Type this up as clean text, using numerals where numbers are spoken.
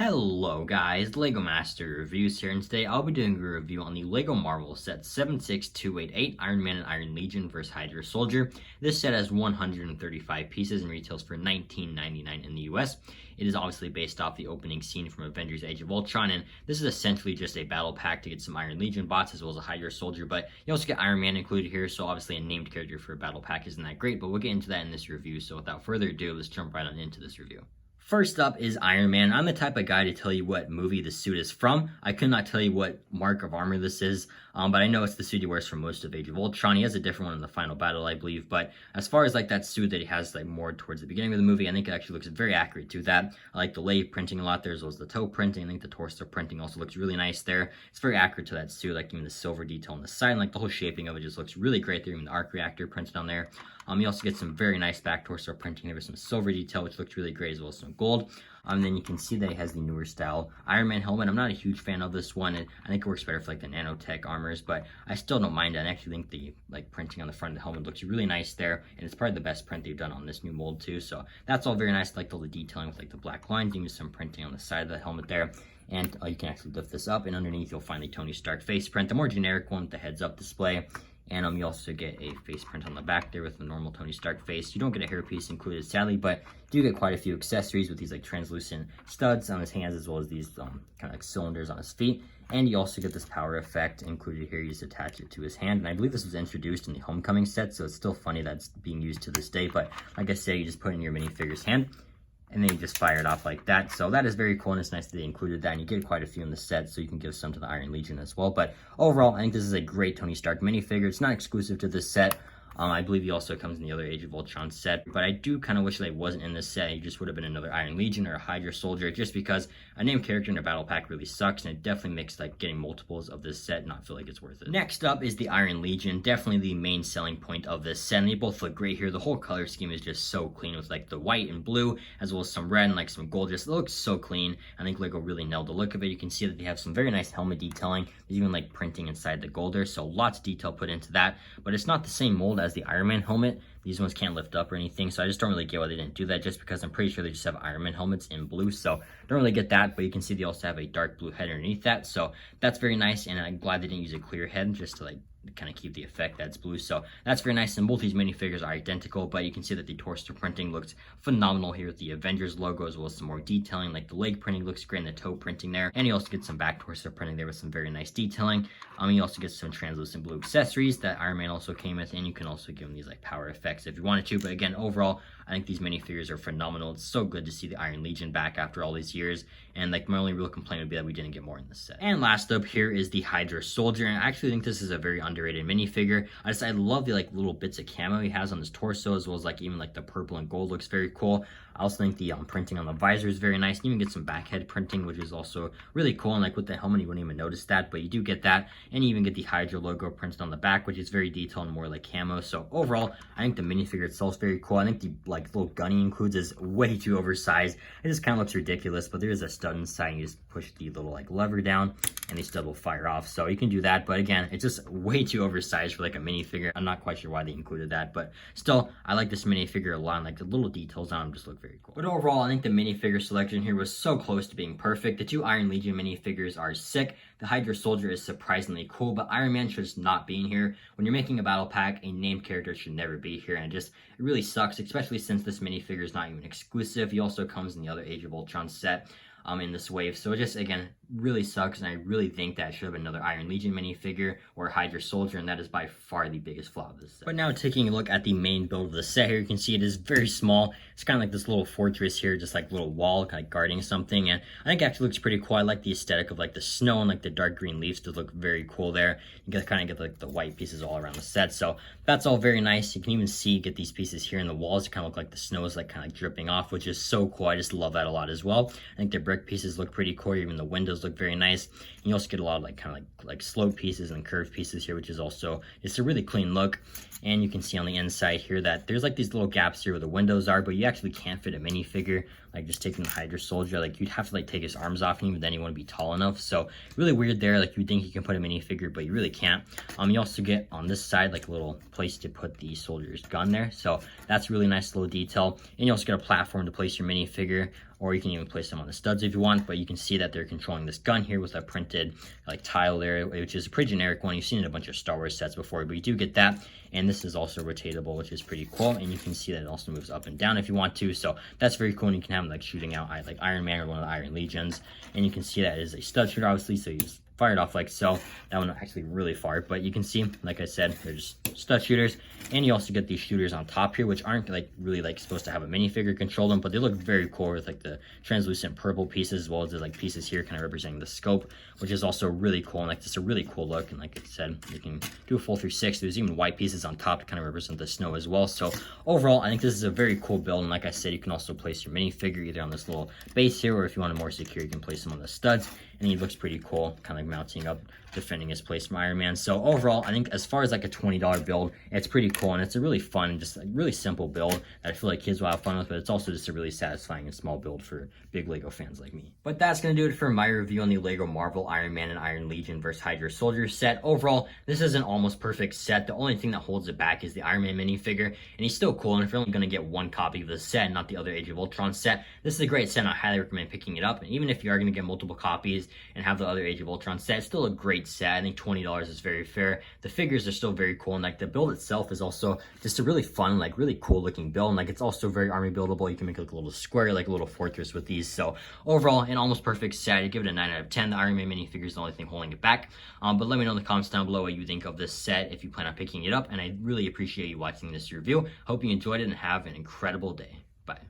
Hello guys, LEGO Master Reviews here, and today I'll be doing a review on the LEGO Marvel set 76288 Iron Man and Iron Legion vs Hydra Soldier. This set has 135 pieces and retails for $19.99 in the US. It is obviously based off the opening scene from Avengers Age of Ultron, and this is essentially just a battle pack to get some Iron Legion bots as well as a Hydra Soldier, but you also get Iron Man included here, so obviously a named character for a battle pack isn't that great, but we'll get into that in this review. So without further ado, let's jump right on into this review. First up is Iron Man. I'm the type of guy to tell you what movie the suit is from. I could not tell you what mark of armor this is, but I know it's the suit he wears for most of Age of Ultron. He has a different one in the final battle, I believe, but as far as like that suit that he has like more towards the beginning of the movie, I think it actually looks very accurate to that. I like the leg printing a lot there as well as the toe printing. I think the torso printing also looks really nice there. It's very accurate to that suit, like even the silver detail on the side, and like the whole shaping of it just looks really great there, even the arc reactor printed on there. You also get some very nice back torso printing here with some silver detail, which looks really great, as well as some gold. And then you can see that it has the newer style Iron Man helmet. I'm not a huge fan of this one, and I think it works better for like the nanotech armors, but I still don't mind it. I actually think the like printing on the front of the helmet looks really nice there, and it's probably the best print they've done on this new mold too. So that's all very nice. I like all the detailing with like the black lines, even some printing on the side of the helmet there. And you can actually lift this up, and underneath you'll find the Tony Stark face print, the more generic one with the heads up display. And you also get a face print on the back there with the normal Tony Stark face. You don't get a hairpiece included, sadly, but you do get quite a few accessories with these like translucent studs on his hands, as well as these kind of like cylinders on his feet. And you also get this power effect included here. You just attach it to his hand. And I believe this was introduced in the Homecoming set, so it's still funny that it's being used to this day. But like I said, you just put it in your minifigure's hand, and then you just fire it off like that. So that is very cool, and it's nice that they included that, and you get quite a few in the set, so you can give some to the Iron Legion as well. But overall, I think this is a great Tony Stark minifigure. It's not exclusive to this set. I believe he also comes in the other Age of Ultron set, but I do kind of wish that he wasn't in this set. He just would have been another Iron Legion or a Hydra Soldier, just because a named character in a battle pack really sucks, and it definitely makes like getting multiples of this set not feel like it's worth it. Next up is the Iron Legion, definitely the main selling point of this set, and they both look great here. The whole color scheme is just so clean with like the white and blue, as well as some red and like some gold. Just looks so clean. I think LEGO really nailed the look of it. You can see that they have some very nice helmet detailing. There's even like printing inside the gold there, so lots of detail put into that, but it's not the same mold as the Iron Man helmet. These ones can't lift up or anything, so I just don't really get why they didn't do that, just because I'm pretty sure they just have Iron Man helmets in blue, so don't really get that. But you can see they also have a dark blue head underneath that, so that's very nice, and I'm glad they didn't use a clear head just to like kind of keep the effect that's blue, so that's very nice. And both these minifigures are identical, but you can see that the torso printing looks phenomenal here with the Avengers logo, as well as some more detailing. Like the leg printing looks great, and the toe printing there, and you also get some back torso printing there with some very nice detailing. You also get some translucent blue accessories that Iron Man also came with, and you can also give them these like power effects if you wanted to. But again, overall, I think these minifigures are phenomenal. It's so good to see the Iron Legion back after all these years, and like my only real complaint would be that we didn't get more in this set. And last up here is the Hydra Soldier, and I actually think this is a very underrated minifigure. I love the like little bits of camo he has on his torso, as well as like even like the purple and gold looks very cool. I also think the printing on the visor is very nice. You even get some back head printing, which is also really cool. And like with the helmet, you wouldn't even notice that, but you do get that. And you even get the Hydra logo printed on the back, which is very detailed and more like camo. So overall, I think the minifigure itself is very cool. I think the like little gun he includes is way too oversized. It just kind of looks ridiculous, but there is a stud inside, and you just push the little like lever down, and the stud will fire off. So you can do that, but again, it's just way too oversized for like a minifigure. I'm not quite sure why they included that, but still, I like this minifigure a lot, and like the little details on him just look very cool. But overall, I think the minifigure selection here was so close to being perfect. The two Iron Legion minifigures are sick. The Hydra Soldier is surprisingly cool, but Iron Man should just not be in here. When you're making a battle pack, a named character should never be here, and it really sucks, especially since this minifigure is not even exclusive. He also comes in the other Age of Ultron set in this wave, so it just, again, really sucks, and I really think that should have been another Iron Legion minifigure or Hydra Soldier, and that is by far the biggest flaw of this set. But now taking a look at the main build of the set here, you can see it is very small. It's kind of like this little fortress here, just like little wall kind of guarding something, and I think it actually looks pretty cool. I like the aesthetic of like the snow and like the dark green leaves to look very cool there. You can kind of get like the white pieces all around the set, so that's all very nice. You can even get these pieces here in the walls to kind of look like the snow is like kind of dripping off, which is so cool. I just love that a lot as well. I think the brick pieces look pretty cool. Even the windows look very nice. And you also get a lot of like kind of like slope pieces and curved pieces here, which is also just a really clean look. And you can see on the inside here that there's like these little gaps here where the windows are, but you actually can't fit a minifigure like just taking the Hydra Soldier, like you'd have to like take his arms off him, but then he wouldn't be tall enough. So really weird there. Like you think you can put a minifigure, but you really can't. You also get on this side like a little place to put the soldier's gun there. So that's really nice little detail. And you also get a platform to place your minifigure, or you can even place them on the studs if you want, but you can see that they're controlling this gun here with a printed like tile there, which is a pretty generic one. You've seen it in a bunch of Star Wars sets before, but you do get that. And this is also rotatable, which is pretty cool. And you can see that it also moves up and down if you want to. So that's very cool. And you can have them like shooting out like Iron Man or one of the Iron Legions. And you can see that it is a stud shooter, obviously. So you just fire it off like so. That one actually really far, but you can see, like I said, they're just stud shooters. And you also get these shooters on top here, which aren't like really like supposed to have a minifigure control them, but they look very cool with like the translucent purple pieces, as well as the like pieces here kind of representing the scope, which is also really cool. And like just a really cool look. And like I said, you can do a full 360. There's even white pieces on top to kind of represent the snow as well. So overall, I think this is a very cool build. And like I said, you can also place your minifigure either on this little base here, or if you want it more secure, you can place them on the studs. And he looks pretty cool, kind of like mounting up, defending his place from Iron Man. So overall, I think as far as like a $20 build, it's pretty cool, and it's a really fun, just like really simple build that I feel like kids will have fun with, but it's also just a really satisfying and small build for big LEGO fans like me. But that's going to do it for my review on the LEGO Marvel Iron Man and Iron Legion vs. Hydra Soldier set. Overall, this is an almost perfect set. The only thing that holds it back is the Iron Man minifigure, and he's still cool, and if you're only going to get one copy of the set, not the other Age of Ultron set, this is a great set, and I highly recommend picking it up. And even if you are going to get multiple copies and have the other Age of Ultron set, it's still a great set. I think $20 is very fair. The figures are still very cool, and like the build itself is also just a really fun, like really cool looking build, and like it's also very army buildable. You can make like a little square, like a little fortress with these. So overall, an almost perfect set. I give it a 9 out of 10. The Iron Man minifigure is the only thing holding it back. But let me know in the comments down below what you think of this set if you plan on picking it up, and I really appreciate you watching this review. Hope you enjoyed it and have an incredible day. Bye.